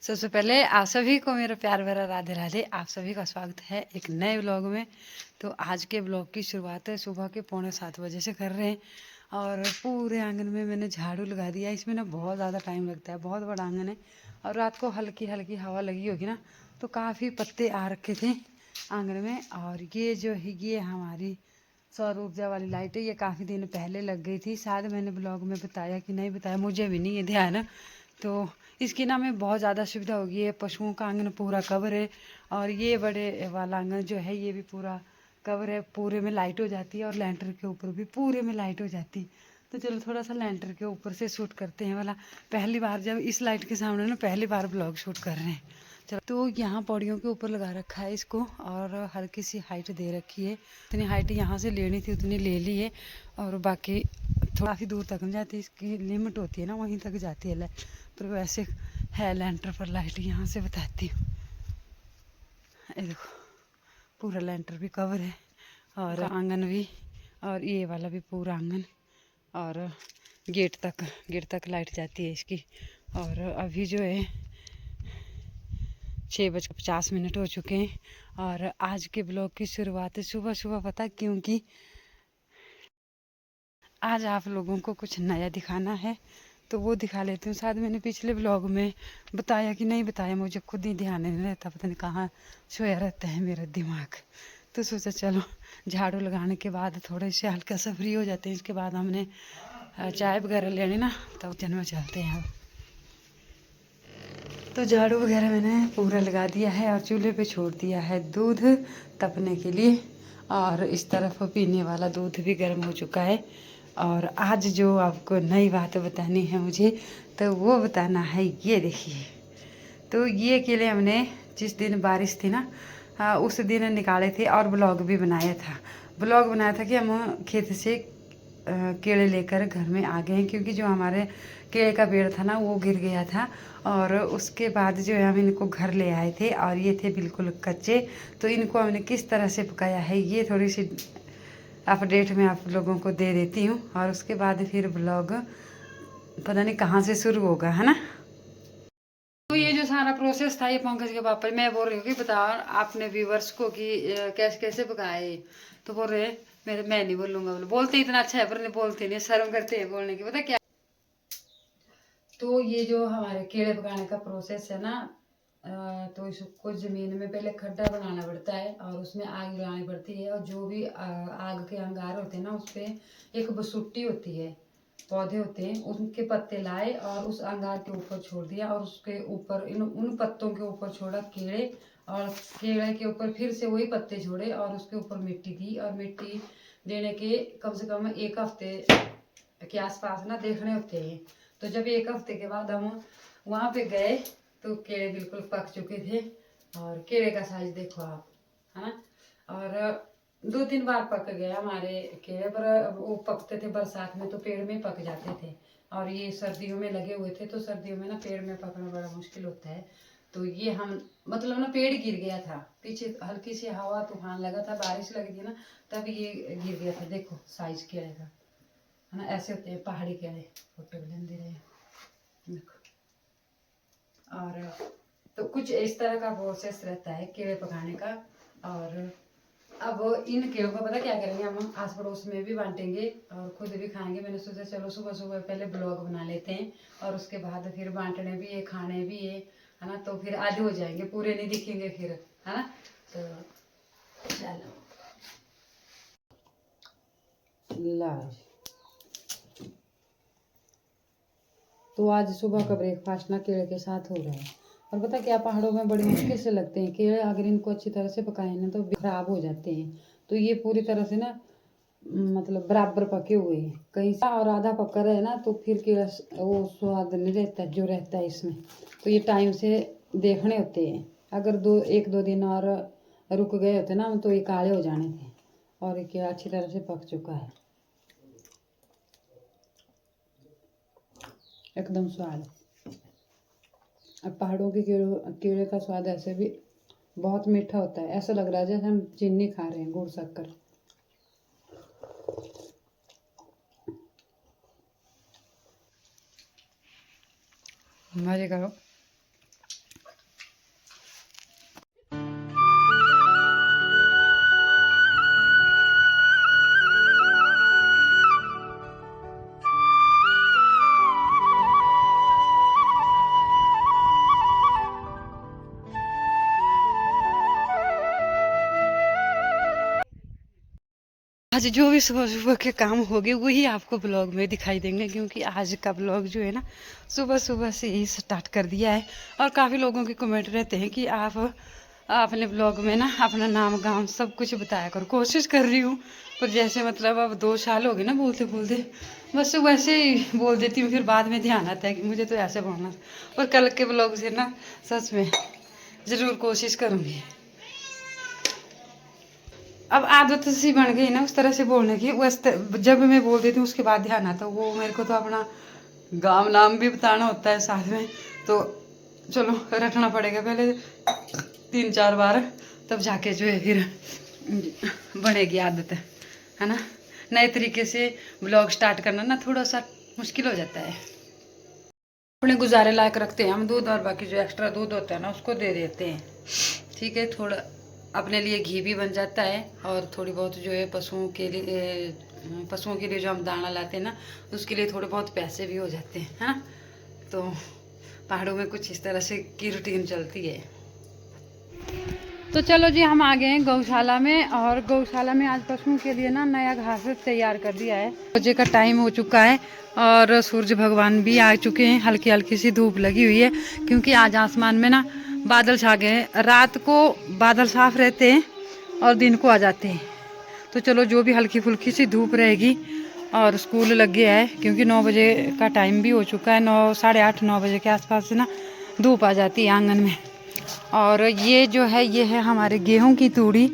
सबसे पहले आप सभी को मेरा प्यार भरा राधे राधे। आप सभी का स्वागत है एक नए व्लॉग में। तो आज के व्लॉग की शुरुआत है सुबह के 6:45 से कर रहे हैं और पूरे आंगन में मैंने झाड़ू लगा दिया। इसमें ना बहुत ज़्यादा टाइम लगता है, बहुत बड़ा आंगन है और रात को हल्की हल्की हवा लगी होगी ना तो काफ़ी पत्ते आ रखे थे आंगन में। और ये जो है ये हमारी सौर ऊर्जा वाली लाइट है, ये काफ़ी दिन पहले लग गई थी। शायद मैंने ब्लॉग में बताया कि नहीं बताया, मुझे भी नहीं ये ध्यान है। तो इसकी ना में बहुत ज़्यादा सुविधा होगी। है पशुओं का आंगन पूरा कवर है और ये बड़े वाला आंगन जो है ये भी पूरा कवर है, पूरे में लाइट हो जाती है और लेंटर के ऊपर भी पूरे में लाइट हो जाती। तो चलो थोड़ा सा लेंटर के ऊपर से शूट करते हैं वाला। पहली बार जब इस लाइट के सामने ना पहली बार ब्लॉग शूट कर रहे हैं। चलो तो यहाँ पौड़ियों के ऊपर लगा रखा है इसको और हल्की सी हाइट दे रखी है। इतनी हाइट यहाँ से लेनी थी उतनी ले ली है और बाकी थोड़ा ही दूर तक हम जाती है, इसकी लिमिट होती है ना वहीं तक जाती है। पर वैसे है लेंटर पर लाइट यहाँ से बताती हूँ। ये देखो पूरा लेंटर भी कवर है और आंगन भी, और ये वाला भी पूरा आंगन और गेट तक लाइट जाती है इसकी। और अभी जो है 6:50 हो चुके हैं और आज के ब्लॉग की शुरुआत है सुबह सुबह। पता क्योंकि आज आप लोगों को कुछ नया दिखाना है तो वो दिखा लेती हूँ। शायद मैंने पिछले ब्लॉग में बताया कि नहीं बताया, मुझे खुद ही ध्यान नहीं रहता, पता नहीं कहाँ सोया रहता है मेरा दिमाग। तो सोचा चलो झाड़ू लगाने के बाद थोड़े से हल्का सा फ्री हो जाते हैं, इसके बाद हमने चाय वगैरह लेनी ना तब किचन में चलते हैं अब। तो झाड़ू वगैरह मैंने पूरा लगा दिया है और चूल्हे पे छोड़ दिया है दूध तपने के लिए और इस तरफ पीने वाला दूध भी गर्म हो चुका है। और आज जो आपको नई बात बतानी है मुझे तो वो बताना है, ये देखिए। तो ये केले हमने जिस दिन बारिश थी ना उस दिन निकाले थे और ब्लॉग भी बनाया था। ब्लॉग बनाया था कि हम खेत से केले लेकर घर में आ गए हैं, क्योंकि जो हमारे केले का पेड़ था ना वो गिर गया था और उसके बाद जो है हम इनको घर ले आए थे और ये थे बिल्कुल कच्चे। तो इनको हमने किस तरह से पकाया है ये थोड़ी सी अपडेट मैं आप लोगों को दे देती हूँ और उसके बाद फिर ब्लॉग पता नहीं कहाँ से शुरू होगा, है ना। तो ये जो सारा प्रोसेस था ये पंकज के पापा, मैं बोल रही हूँ कि बताओ आपने व्यूवर्स को कि कैसे कैसे पकाए। तो बोल रहे मेरे मैं नहीं बोलूँगा, बोलते इतना अच्छा है पर नहीं बोलते, नहीं शर्म करते हैं बोलने की, पता क्या। तो ये जो हमारे केले पकाने का प्रोसेस है ना तो इसको ज़मीन में पहले खड्डा बनाना पड़ता है और उसमें आग लगानी पड़ती है और जो भी आग के अंगार होते हैं ना उस पर एक बसुट्टी होती है, पौधे होते हैं, उनके पत्ते लाए और उस अंगार के ऊपर छोड़ दिया और उसके ऊपर उन पत्तों के ऊपर छोड़ा कीड़े और कीड़े के ऊपर फिर से वही पत्ते छोड़े और उसके ऊपर मिट्टी दी और मिट्टी देने के कम से कम 1 हफ्ते के आसपास ना देखने होते हैं। तो जब 1 हफ्ते के बाद हम वहाँ पे गए तो केले बिल्कुल पक चुके थे और केले का साइज देखो आप, है ना। और 2-3 बार पक गए हमारे केले, पर वो पकते थे बरसात में तो पेड़ में पक जाते थे और ये सर्दियों में लगे हुए थे तो सर्दियों में ना पेड़ में पकना बड़ा मुश्किल होता है। तो ये हम मतलब ना पेड़ गिर गया था, पीछे हल्की सी हवा तूफान लगा था, बारिश लगी थी ना तब ये गिर गया था। देखो साइज केले का, है ना, ऐसे होते हैं पहाड़ी केले, फोटो दे रहे हैं देखो। और तो कुछ इस तरह का प्रोसेस रहता है केले पकाने का। और अब इन केलों को पता क्या करेंगे, हम आस पड़ोस में भी बांटेंगे और खुद भी खाएंगे। मैंने सोचा चलो सुबह सुबह पहले ब्लॉग बना लेते हैं और उसके बाद फिर बांटने भी है, खाने भी है ना। तो फिर आधे हो जाएंगे, पूरे नहीं दिखेंगे फिर, है ना। तो चलो ला। तो आज सुबह का ब्रेकफास्ट ना केले के साथ हो रहा है। और पता क्या, पहाड़ों में बड़ी मुश्किल से लगते हैं केले, अगर इनको अच्छी तरह से पकाए ना तो खराब हो जाते हैं। तो ये पूरी तरह से ना मतलब बराबर पके हुए हैं, कहीं से और आधा पका रहे ना तो फिर केला वो स्वाद नहीं रहता जो रहता है इसमें। तो ये टाइम से देखने होते हैं, अगर 1-2 दिन और रुक गए होते ना तो ये काले हो जाने थे। और ये केला अच्छी तरह से पक चुका है, एकदम स्वाद। अब पहाड़ों के केले का स्वाद ऐसे भी बहुत मीठा होता है, ऐसा लग रहा है जैसे हम चीनी खा रहे हैं, गुड़ शक्कर। मजे करो। आज जो भी सुबह सुबह के काम होंगे वही आपको ब्लॉग में दिखाई देंगे, क्योंकि आज का ब्लॉग जो है ना सुबह सुबह से ही स्टार्ट कर दिया है। और काफ़ी लोगों के कमेंट रहते हैं कि आप अपने ब्लॉग में ना अपना नाम गांव सब कुछ बताया करो। कोशिश कर रही हूँ, पर जैसे मतलब अब 2 साल हो गए ना बोलते बोलते, बस वैसे ही बोल देती हूँ, फिर बाद में ध्यान आता है कि मुझे तो ऐसे बोलना। और कल के ब्लॉग से ना सच में ज़रूर कोशिश करूँगी। अब आदत सी बन गई ना उस तरह से बोलने की, जब मैं बोल देती हूँ उसके बाद ध्यान आता है। वो मेरे को तो अपना गांव नाम भी बताना होता है साथ में, तो चलो रटना पड़ेगा पहले 3-4 बार, तब जाके जो है फिर बनेगी आदत, है ना। नए तरीके से ब्लॉग स्टार्ट करना ना थोड़ा सा मुश्किल हो जाता है। अपने गुजारे लायक रखते हैं हम दूध, और बाकी जो एक्स्ट्रा दूध होता है ना उसको दे देते हैं। ठीक है, थोड़ा अपने लिए घी भी बन जाता है, और थोड़ी बहुत जो है पशुओं के लिए जो हम दाना लाते हैं ना उसके लिए थोड़े बहुत पैसे भी हो जाते हैं, है ना। तो पहाड़ों में कुछ इस तरह से की रूटीन चलती है। तो चलो जी, हम आ गए हैं गौशाला में, और गौशाला में आज पशुओं के लिए ना नया घास तैयार कर दिया है। बजे का टाइम हो चुका है और सूरज भगवान भी आ चुके हैं। हल्की हल्की सी धूप लगी हुई है, क्योंकि आज आसमान में ना बादल छा गए हैं। रात को बादल साफ रहते हैं और दिन को आ जाते हैं। तो चलो, जो भी हल्की फुल्की सी धूप रहेगी, और स्कूल लग गया है क्योंकि 9 बजे का टाइम भी हो चुका है। 9, 8:30-9 बजे के आसपास से ना धूप आ जाती है आंगन में। और ये जो है ये है हमारे गेहूं की तूड़ी।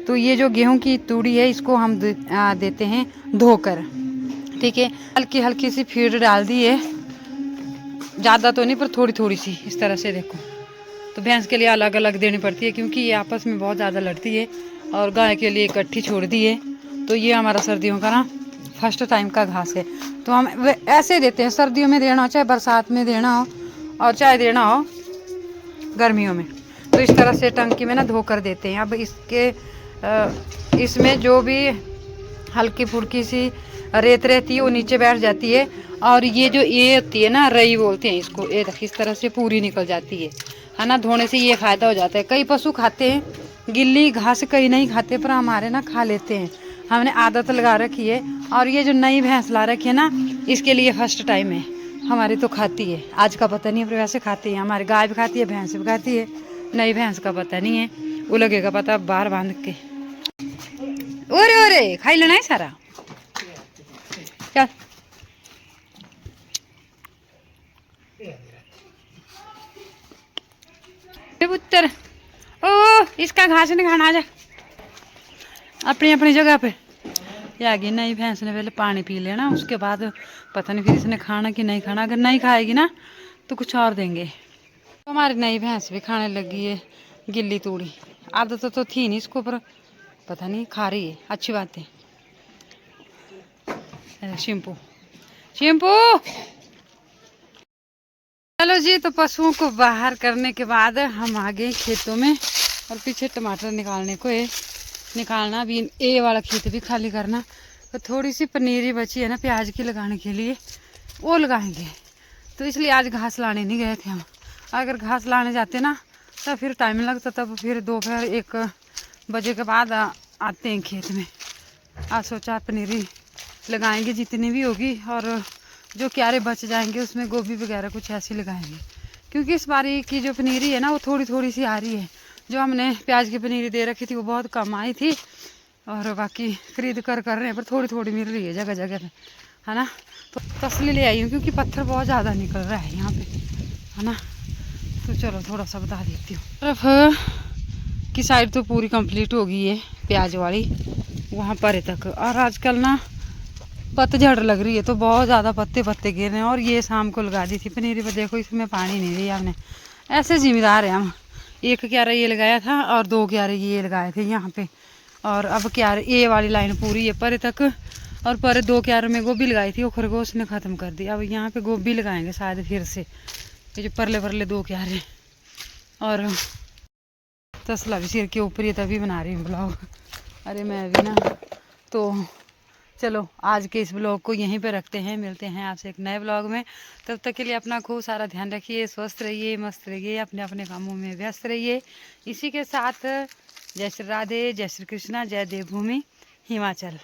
तो ये जो गेहूं की तूड़ी है इसको हम देते हैं धोकर। ठीक है, हल्की हल्की सी फीड डाल दी है, ज़्यादा तो नहीं पर थोड़ी थोड़ी सी, इस तरह से देखो। तो भैंस के लिए अलग अलग देनी पड़ती है क्योंकि ये आपस में बहुत ज़्यादा लड़ती है, और गाय के लिए इकट्ठी छोड़ दी है। तो ये हमारा सर्दियों का ना फर्स्ट टाइम का घास है। तो हम ऐसे देते हैं, सर्दियों में देना हो, चाहे बरसात में देना हो, और चाहे देना हो गर्मियों में। तो इस तरह से टंकी में ना धोकर देते हैं। अब इसमें जो भी हल्की फुल्की सी रेत रहती है वो नीचे बैठ जाती है, और ये जो ये होती है ना रई बोलते हैं इसको, ये इस तरह से पूरी निकल जाती है ना। धोने से ये फ़ायदा हो जाता है। कई पशु खाते हैं गिल्ली घास, कई नहीं खाते, पर हमारे ना खा लेते हैं। हमने आदत लगा रखी है। और ये जो नई भैंस ला रखी है ना, इसके लिए फर्स्ट टाइम है। हमारी तो खाती है, आज का पता नहीं, पर वैसे खाती है। हमारी गाय भी खाती है, भैंस भी खाती है। नई भैंस का पता नहीं है, वो लगेगा पता बाहर बांध के। ओरे ओरे खाई लेना है सारा, चल। पुत्र, ओ इसका घास नहीं खाना, आजा अपनी अपनी जगह पे। ये आ गई नई भैंस ने, पहले पानी पी लेना, उसके बाद पता नहीं फिर इसने खाना कि नहीं खाना। अगर नहीं खाएगी ना तो कुछ और देंगे। तो हमारी नई भैंस भी खाने लगी है गिल्ली तूड़ी। आदत तो थी नहीं इसको, पर पता नहीं खा रही है, अच्छी बात है। Shampoo shampoo. चलो जी, तो पशुओं को बाहर करने के बाद हम आ गए खेतों में, और पीछे टमाटर निकालने को है। निकालना भी, ये वाला खेत भी खाली करना। तो थोड़ी सी पनीरी बची है ना प्याज की लगाने के लिए, वो लगाएंगे। तो इसलिए आज घास लाने नहीं गए थे हम। अगर घास लाने जाते ना तो फिर टाइम लगता, तब फिर दोपहर 1 बजे के बाद आते हैं खेत में। आज सोचा पनीरी लगाएंगे जितनी भी होगी, और जो क्यारे बच जाएंगे उसमें गोभी वगैरह कुछ ऐसी लगाएंगे। क्योंकि इस बारी की जो पनीरी है ना वो थोड़ी थोड़ी सी आ रही है। जो हमने प्याज की पनीरी दे रखी थी वो बहुत कम आई थी, और बाकी खरीद कर रहे हैं, पर थोड़ी थोड़ी मिल रही है जगह जगह पे, है ना। तो तसली ले आई हूँ क्योंकि पत्थर बहुत ज़्यादा निकल रहा है यहाँ पे, है ना। तो चलो थोड़ा सा बता देती हूँ। तरफ की साइड तो पूरी कंप्लीट हो गई है प्याज वाली, वहाँ पर तक। और आजकल ना पतझड़ लग रही है, तो बहुत ज़्यादा पत्ते गिर रहे हैं। और ये शाम को लगा दी थी पनीरी पर, देखो इसमें पानी नहीं दिया हमने। ऐसे जिम्मेदार है हम। 1 क्यारा ये लगाया था और 2 क्यारे ये लगाए थे यहाँ पे। और अब क्यारे ये वाली लाइन पूरी है परे तक, और परे 2 क्यारों में गोभी लगाई थी, वो खरगोश ने ख़त्म कर दी। अब यहाँ पे गोभी लगाएंगे शायद फिर से, ये जो परले 2 क्यारे। और तसला भी सिर के ऊपर ही, तभी बना रही हूँ ब्लॉग। अरे मैं भी ना, तो चलो आज के इस ब्लॉग को यहीं पे रखते हैं। मिलते हैं आपसे एक नए ब्लॉग में। तब तक के लिए अपना खूब सारा ध्यान रखिए, स्वस्थ रहिए, मस्त रहिए, अपने अपने कामों में व्यस्त रहिए। इसी के साथ जय श्री राधे, जय श्री कृष्णा, जय देवभूमि हिमाचल।